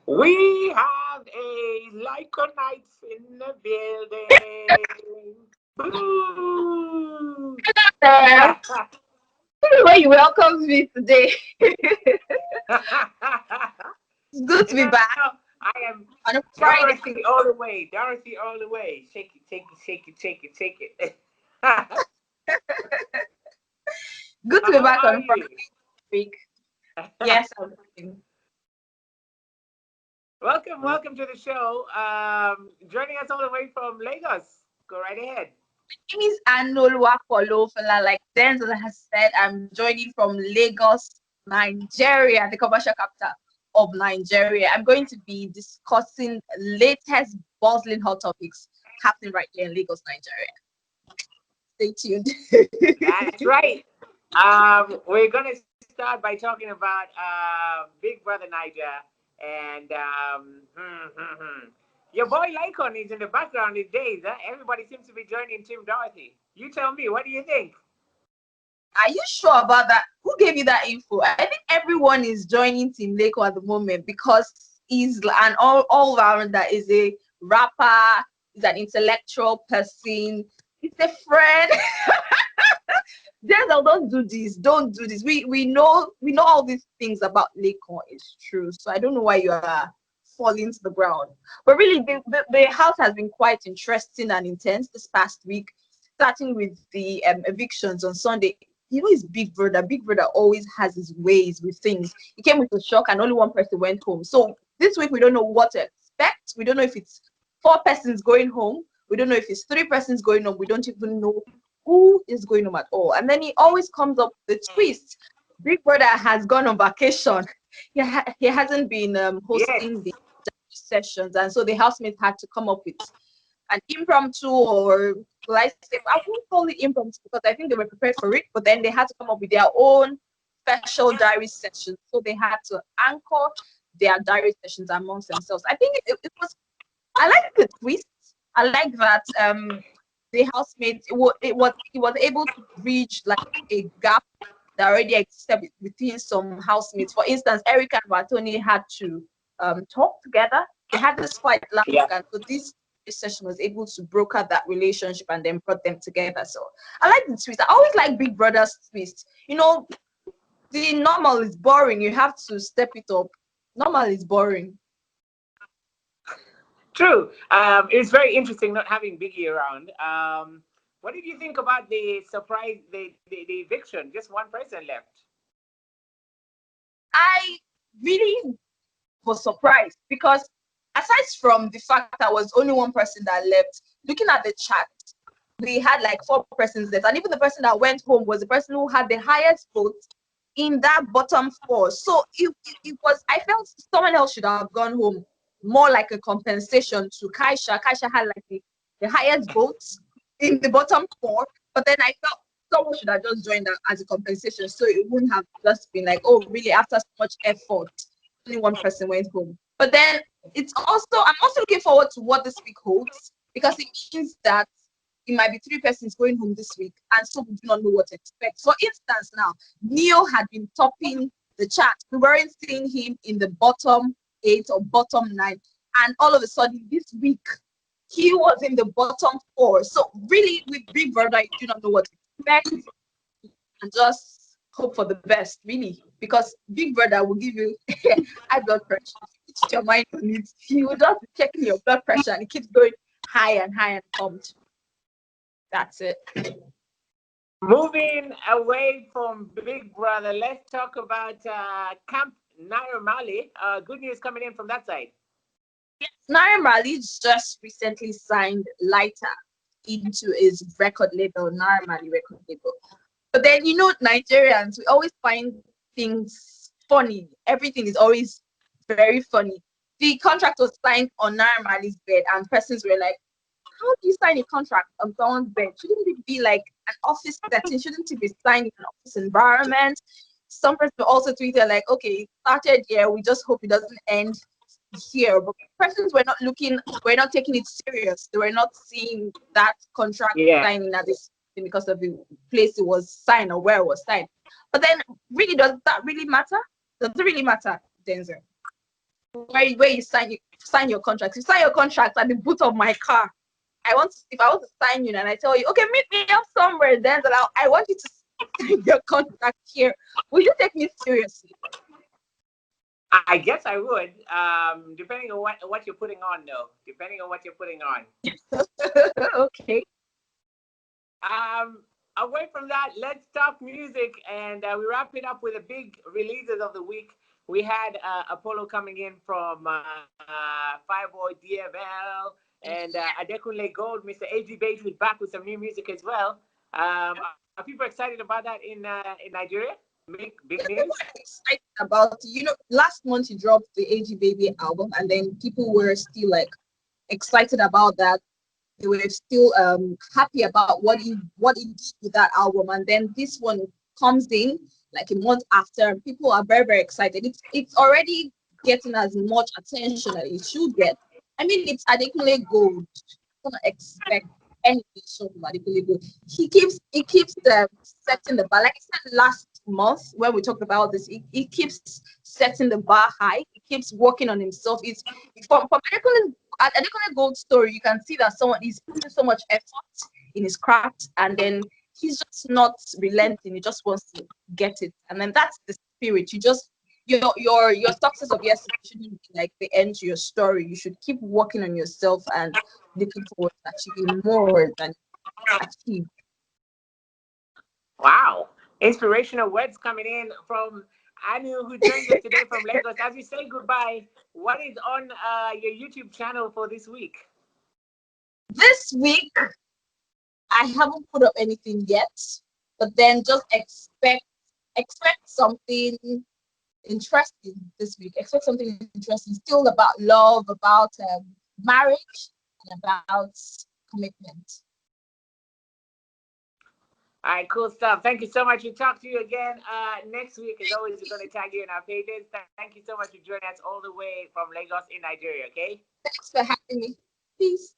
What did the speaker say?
We have a Lyco Knights in the building. Boo! Hello. Why you welcome me today? It's good to be back I am on a Friday. Dorothy all the way. Dorothy all the way. Shake it, shake it, shake it, shake it, shake it. Good to be How back on are a Friday you? week. Yes, I'm fine. Welcome to the show. Joining us all the way from Lagos. Go right ahead. My name is Anolwa Folofela. Like Denzel has said, I'm joining from Lagos, Nigeria, the commercial capital of Nigeria. I'm going to be discussing latest buzzing hot topics happening right here in Lagos, Nigeria. Stay tuned. That's right. We're gonna start by talking about Big Brother Niger and your boy Lycon is in the background these days. Huh? Everybody seems to be joining Team Dorothy. You tell me, what do you think? Are you sure about that? Who gave you that info? I think everyone is joining Team Leko at the moment because he's an all rounder, is a rapper, he's an intellectual person, he's a friend. Denzel, don't do this. Don't do this. We know all these things about Leko is true. So I don't know why you are falling to the ground. But really, the house has been quite interesting and intense this past week, starting with the evictions on Sunday. You know, his big brother. Big brother always has his ways with things. He came with a shock, and only one person went home. So this week we don't know what to expect. We don't know if it's 4 persons going home. We don't know if it's 3 persons going home. We don't even know who is going home at all. And then he always comes up with the twist. Big brother has gone on vacation. He hasn't been hosting the sessions, and so the housemates had to come up with an impromptu, or will I say, I won't call it impromptu because I think they were prepared for it, but then they had to come up with their own special diary sessions. So they had to anchor their diary sessions amongst themselves. I think it was, I like the twist. I like that the housemates, it was able to bridge like a gap that already existed within some housemates. For instance, Erica and Bartoni had to talk together. They had this fight last week, and so this session was able to broker that relationship and then brought them together. So I like the twist. I always like Big Brother's twist. You know, the normal is boring. You have to step it up. Normal is boring. True. It's very interesting not having Biggie around. What did you think about the surprise, the eviction? Just one person left. I really was surprised because aside from the fact that was only one person that left, looking at the chat, we had like 4 persons left, and even the person that went home was the person who had the highest votes in that bottom 4. So it was, I felt someone else should have gone home, more like a compensation to Kaisha. Kaisha had like the highest votes in the bottom 4, but then I felt someone should have just joined that as a compensation, so it wouldn't have just been like, oh really, after so much effort only one person went home. But then I'm also looking forward to what this week holds, because it means that it might be 3 persons going home this week, and so we do not know what to expect. For instance, now Neo had been topping the chart. We weren't seeing him in the bottom 8 or bottom 9, and all of a sudden this week he was in the bottom 4. So really, with Big Brother, you do not know what to expect, and just hope for the best, really, because Big Brother will give you high blood pressure. Put your mind on it. He will just be checking your blood pressure, and it keeps going high and high and pumped. That's it. Moving away from Big Brother, let's talk about Camp Naira Marley. Good news coming in from that side. Yes, Naira Marley just recently signed Lighter into his record label, Naira Marley record label. But then, you know, Nigerians, we always find things funny. Everything is always very funny. The contract was signed on Naira Marley's bed, and persons were like, how do you sign a contract on someone's bed? Shouldn't it be like an office setting? Shouldn't it be signed in an office environment? Some person also tweeted like, okay, it started here. We just hope it doesn't end here. But persons were not taking it serious. They were not seeing that contract signing as a because of the place it was signed or where it was signed. But then, really, does that really matter? Does it really matter, Denzel? Where you sign your contract? You sign your contract at the boot of my car. If I want to sign you and I tell you, okay, meet me up somewhere, Denzel, I want you to sign your contract here. Will you take me seriously? I guess I would, depending on what you're putting on, though. Depending on what you're putting on. Okay. Away from that, let's talk music, and we wrap it up with the big releases of the week. We had Apollo coming in from FireboyDML and Adekunle Gold. Mr. AG Baby is back with some new music as well. Are people excited about that in Nigeria? Big news. Excited about, last month he dropped the AG Baby album, and then people were still like excited about that. They were still happy about what he did with that album, and then this one comes in like a month after, and people are very, very excited. It's already getting as much attention as it should get. I mean, it's Adekunle Gold. I'm gonna expect anything from Adekunle Gold. He keeps setting the bar. Like I said last month when we talked about this, he keeps setting the bar high. He keeps working on himself. It's from Adekunle Gold's story, you can see that someone is putting so much effort in his craft, and then he's just not relenting. He just wants to get it, and then that's the spirit. You just your success of yesterday shouldn't be like the end to your story. You should keep working on yourself and looking forward to achieving more than achieved. Wow. Inspirational words coming in from Anu, who joins us today from Lagos. As we say goodbye, what is on your YouTube channel for this week? This week, I haven't put up anything yet, but then just expect something interesting this week. Expect something interesting, still about love, about marriage, and about commitment. All right, cool stuff. Thank you so much. We'll talk to you again next week. As always, we're going to tag you in our pages. Thank you so much for joining us all the way from Lagos in Nigeria, okay? Thanks for having me. Peace.